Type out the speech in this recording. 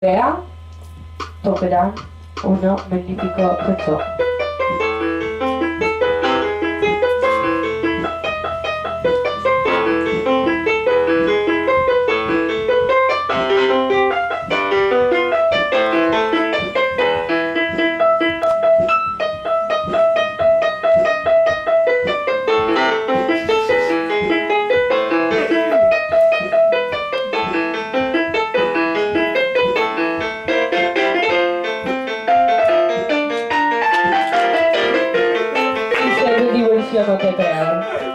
Andrea, toccherà un magnifico pezzo. Il seguito di Volsiano Tetreo.